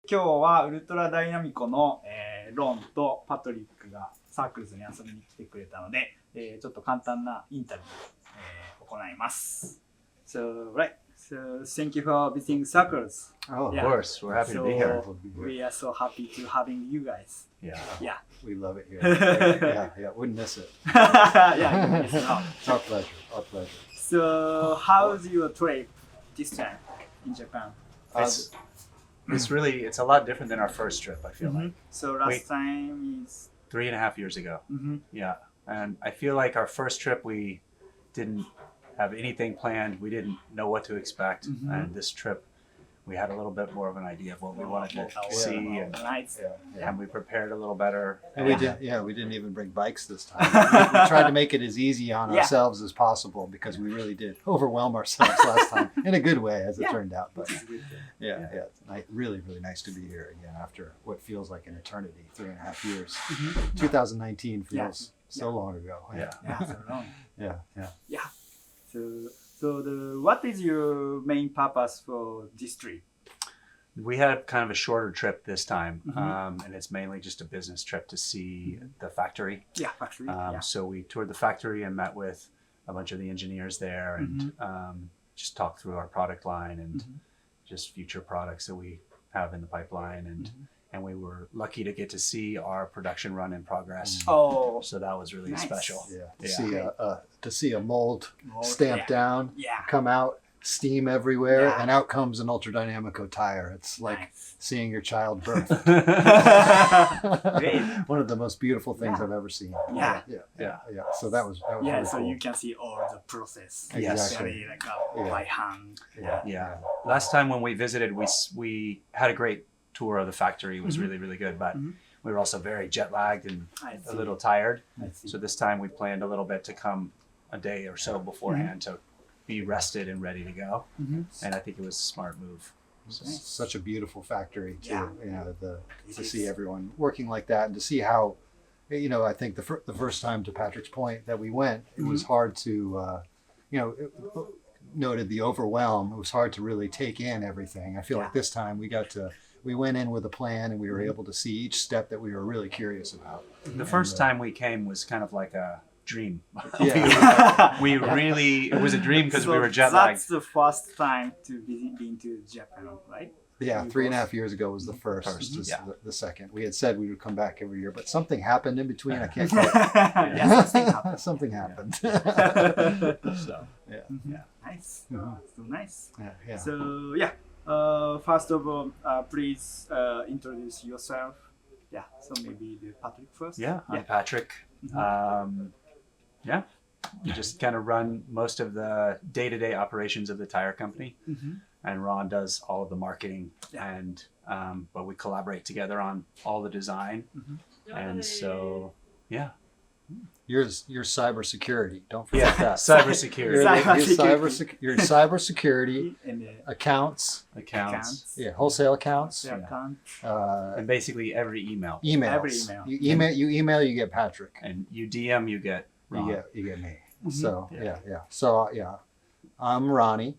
今日はウルトラダイナミコの、ロンとパトリックがサークルズに遊びに来てくれたので、ちょっと簡単なインタビューを、行います。So, right. So, thank you for visiting circles. Oh, of course. We're happy to be here. We are so happy to having you guys. Yeah. We love it here. Yeah. Wouldn't miss it. Yeah, it's not. It's our pleasure. Our pleasure. So, how's your trip this time in Japan? It's a lot different than our first trip, I feel like. So last time is 3.5 years ago. Yeah. And I feel like our first trip, we didn't have anything planned. We didn't know what to expect. And this trip, we had a little bit more of an idea of what we wanted to see, and we prepared a little better. And we didn't even bring bikes this time. We tried to make it as easy on ourselves as possible because we really did overwhelm ourselves last time in a good way, as it turned out. But it's really nice to be here again after what feels like an eternity, 3.5 years. 2019 feels so long ago. so long. Yeah. So what is your main purpose for this trip? We had kind of a shorter trip this time, and it's mainly just a business trip to see the factory. Yeah, factory. So we toured the factory and met with a bunch of the engineers there and just talked through our product line and just future products that we have in the pipeline. And we were lucky to get to see our production run in progress. Oh, so that was really special. To see a mold stamped down, come out, steam everywhere, and out comes an ULTRADYNAMICO tire. It's like seeing your child birth. One of the most beautiful things I've ever seen. Yeah. So that was really so cool. you can see all the process. Exactly. Like by hand. Yeah. Last time when we visited, we had a great tour of the factory. It was really good, but we were also very jet lagged and a little tired. So this time we planned a little bit to come a day or so beforehand to be rested and ready to go. And I think it was a smart move. So. Such a beautiful factory too. To see everyone working like that and to see how, I think the first time, to Patrick's point, that we went, it was hard to, noted the overwhelm. It was hard to really take in everything. I feel like this time we went in with a plan and we were able to see each step that we were really curious about. The first time we came was kind of like a dream. It was a dream because we were jet lagged. That's the first time to being to Japan, right? Yeah, 3.5 years ago was the first. The second. We had said we would come back every year, but something happened in between. I can't quite. Something happened. So nice. So nice. Yeah. So first of all, please introduce yourself. So maybe Patrick first. I'm Patrick. Just kind of run most of the day-to-day operations of the tire company, and Ron does all of the marketing, and but we collaborate together on all the design, and so Yours cybersecurity. Don't forget that. Cybersecurity. Your cybersecurity accounts. Yeah, wholesale accounts. And basically every email. Emails. You email, you get Patrick. And you DM, you get Ron. You get me. So So I'm Ronnie,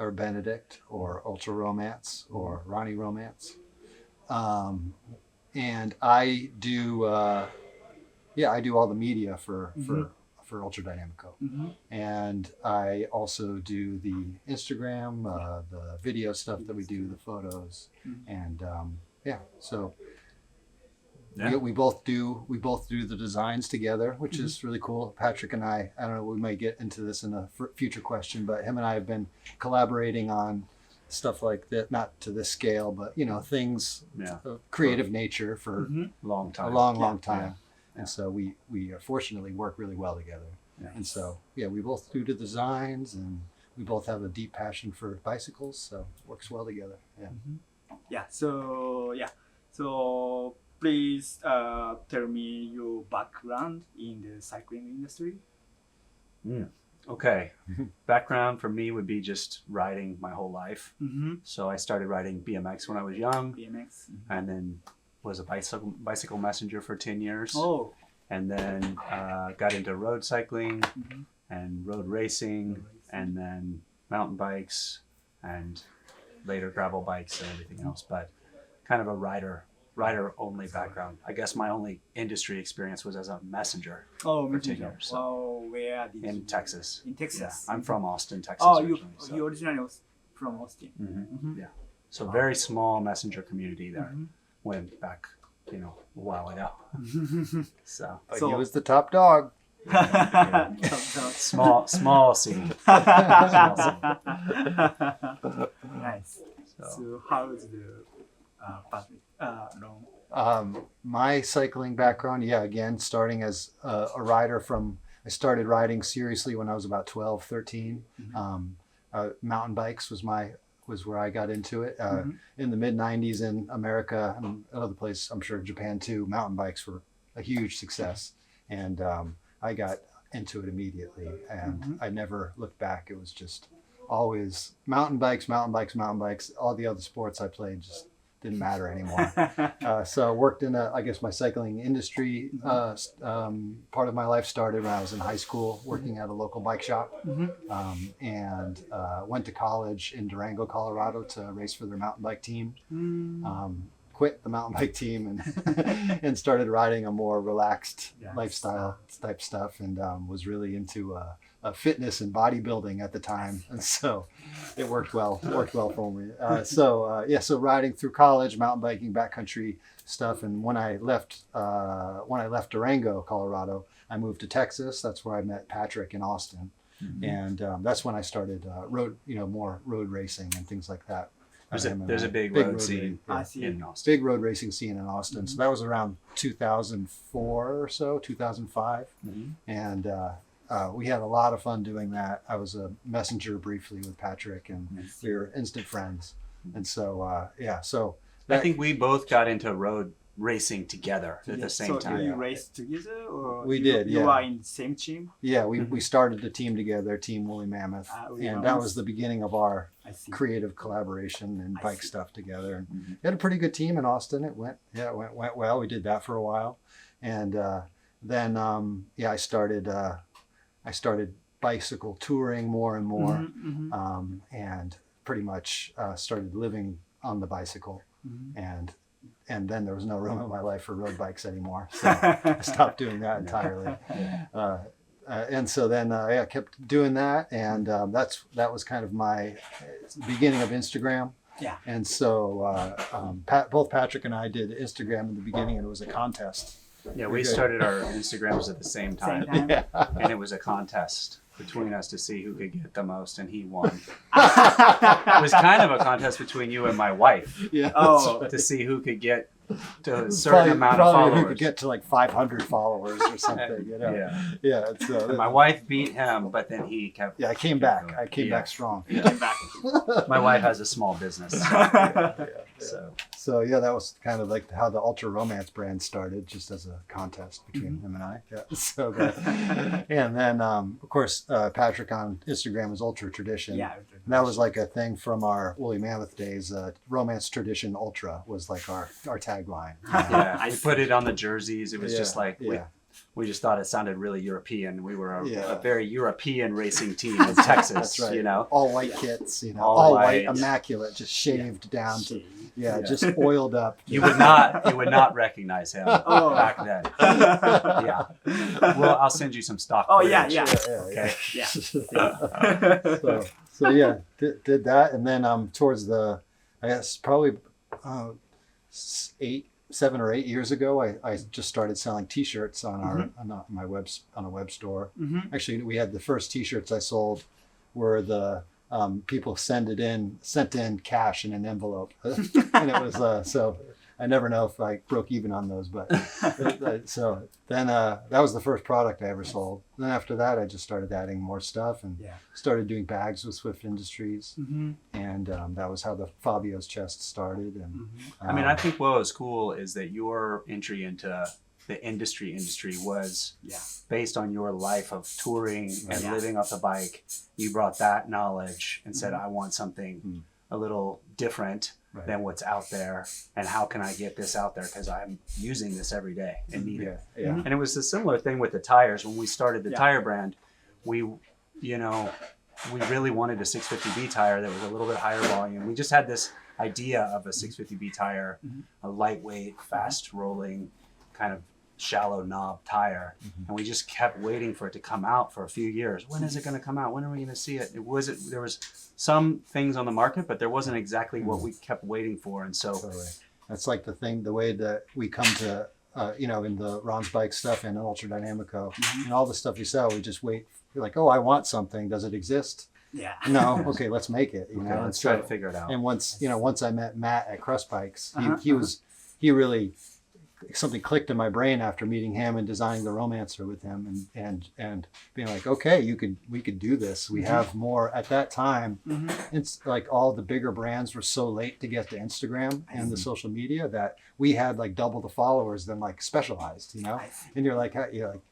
or Benedict, or ULTRAROMANCE, or Ronnie Romance, and I do. I do all the media for ULTRADYNAMICO, and I also do the Instagram, the video stuff that we do, the photos, and we both do the designs together, which is really cool. Patrick and I don't know, we might get into this in a future question, but him and I have been collaborating on stuff like that, not to this scale, but things of creative nature for a long time. And so we fortunately work really well together. And so, we both do the designs, and we both have a deep passion for bicycles, so it works well together. So please tell me your background in the cycling industry. Okay. Background for me would be just riding my whole life. So I started riding BMX when I was young. And then was a bicycle messenger for 10 years. And then got into road cycling and road racing, and then mountain bikes, and later gravel bikes and everything else. But kind of a rider only background. I guess my only industry experience was as a messenger Oh, for 10 years. So Oh, where did in you? Texas. In Texas. Yeah, I'm from Austin, Texas. Oh, you originally, so. you originally was from Austin. Yeah. So very small messenger community there. Went back, a while ago. So But So- he was the top dog. small scene. Nice. So So how's the Patrick long? My cycling background, again, starting as a rider I started riding seriously when I was about 12, 13. Mountain bikes was where I got into it. In the mid 90s in America and other places, I'm sure Japan too, mountain bikes were a huge success. And I got into it immediately and I never looked back. It was just always mountain bikes. All the other sports I played just didn't matter anymore. So I worked in my cycling industry. Part of my life started when I was in high school, working at a local bike shop, and went to college in Durango, Colorado, to race for their mountain bike team. Quit the mountain bike team and and started riding a more relaxed lifestyle type stuff, and was really into fitness and bodybuilding at the time, and so it worked well for me. So riding through college, mountain biking, backcountry stuff, and when I left Durango, Colorado, I moved to Texas. That's where I met Patrick in Austin, and that's when I started more road racing and things like that. there's a big road scene in Austin. Big road racing scene in Austin. So that was around 2004 or so, 2005, and we had a lot of fun doing that. I was a messenger briefly with Patrick, and we were instant friends. And so, I think we both got into road racing together at the same So time. you raced together, or We you, did, You yeah. are in the same team. we started a team together, Team Woolly Mammoth, Woolly and that Mammoth. was the beginning of our I see. creative collaboration and I bike see. stuff together. And we had a pretty good team in Austin. It went well. We did that for a while, and then I started bicycle touring more and more, and pretty much started living on the bicycle, and then there was no room in my life for road bikes anymore, so I stopped doing that entirely. And so then I kept doing that, and that was kind of my beginning of Instagram. Yeah. And so both Patrick and I did Instagram in the beginning, and it was a contest. Yeah, we started our Instagrams at the same time, Same time. and it was a contest between us to see who could get the most, and he won. It was kind of a contest between you and my wife Yeah. Oh. to see who could get to a certain amount of probably followers. who could get to like 500 followers or something, Yeah. So My wife beat him, but then he kept. I came back. I came back strong. Came back. My wife has a small business, so So that was kind of like how the Ultra Romance brand started, just as a contest between him and I. Yeah. So and then of course Patrick on Instagram is Ultra Tradition. Yeah. And that was like a thing from our Woolly Mammoth days. Romance Tradition Ultra was like our tagline. yeah, I we see. put it on the jerseys. It was just like yeah. we just thought it sounded really European. We were Yeah. a very European racing team in Texas. That's right. All white kits, All all white, white. immaculate, just shaved down to Yeah. just oiled up. You would not recognize him Oh. back then. Yeah. Well, I'll send you some stock. Oh, footage. yeah. Okay. Yeah. So did that, and then towards the, I guess probably 7 or 8 years ago, I just started selling T-shirts on on a web store. Actually, we had the first T-shirts I sold were the people sent in cash in an envelope, and it was so. I never know if I broke even on those, but so then that was the first product I ever sold. Then after that, I just started adding more stuff and started doing bags with Swift Industries, and that was how the Fabio's chest started. And I mean, I think what was cool is that your entry into the industry was based on your life of touring and living off the bike. You brought that knowledge and said, I want something a little different than what's out there, and how can I get this out there, because I'm using this every day and need it. And it was a similar thing with the tires. When we started the tire brand, we we really wanted a 650B tire that was a little bit higher volume. We just had this idea of a 650B tire, a lightweight, fast rolling, kind of shallow knob tire, and we just kept waiting for it to come out for a few years. When is it going to come out? When are we going to see it? There was some things on the market, but there wasn't exactly what we kept waiting for, and so that's like the way that we come to in the Ron's bike stuff and ULTRADYNAMICO and all the stuff we sell, we just wait. We're like, oh, I want something. Does it exist? Yeah. No. Okay, let's make it. Let's try to figure it out. And once I met Matt at Crust Bikes, he really, something clicked in my brain after meeting him and designing the Romancer with him and being like, okay, we could do this. We have more at that time. It's like all the bigger brands were so late to get to Instagram and the social media that we had like double the followers than like Specialized, and you're like,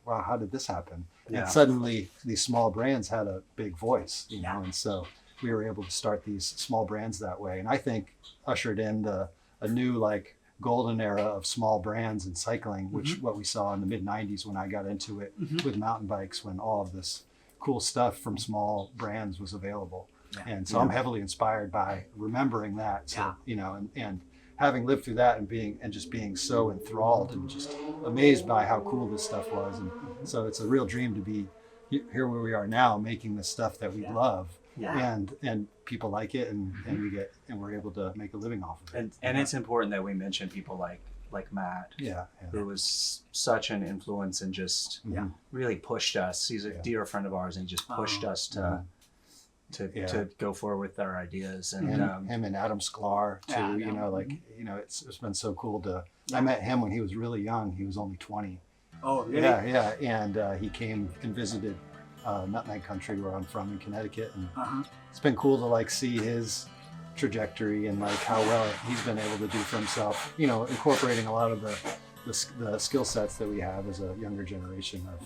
wow, how did this happen? Yeah. And suddenly these small brands had a big voice, and so we were able to start these small brands that way. And I think ushered in a new like golden era of small brands in cycling, which what we saw in the mid 90s when I got into it with mountain bikes, when all of this cool stuff from small brands was available. And so I'm heavily inspired by remembering that, and having lived through that and just being so enthralled and just amazed by how cool this stuff was. And so it's a real dream to be here where we are now, making the stuff that we love. And people like it, and we're able to make a living off of it. And it's important that we mention people like Matt, who was such an influence and just really pushed us. He's a dear friend of ours, and he just pushed us to go forward with our ideas. And him and Adam Sklar too. It's been so cool to. I met him when he was really young. He was only 20. Oh, really? Yeah, and he came and visited Nutmeg Country, where I'm from in Connecticut, and it's been cool to like see his trajectory and like how well he's been able to do for himself. Incorporating a lot of the skill sets that we have as a younger generation of.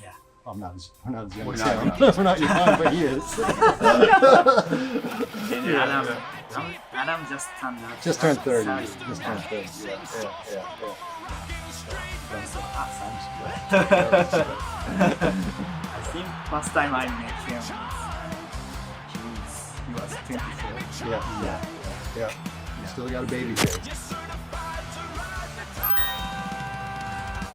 We're not as young. We're not young, but he is. Adam just turned 30. Just turned 30. I think first time I met him, he was 24. Yeah. Still got a baby face.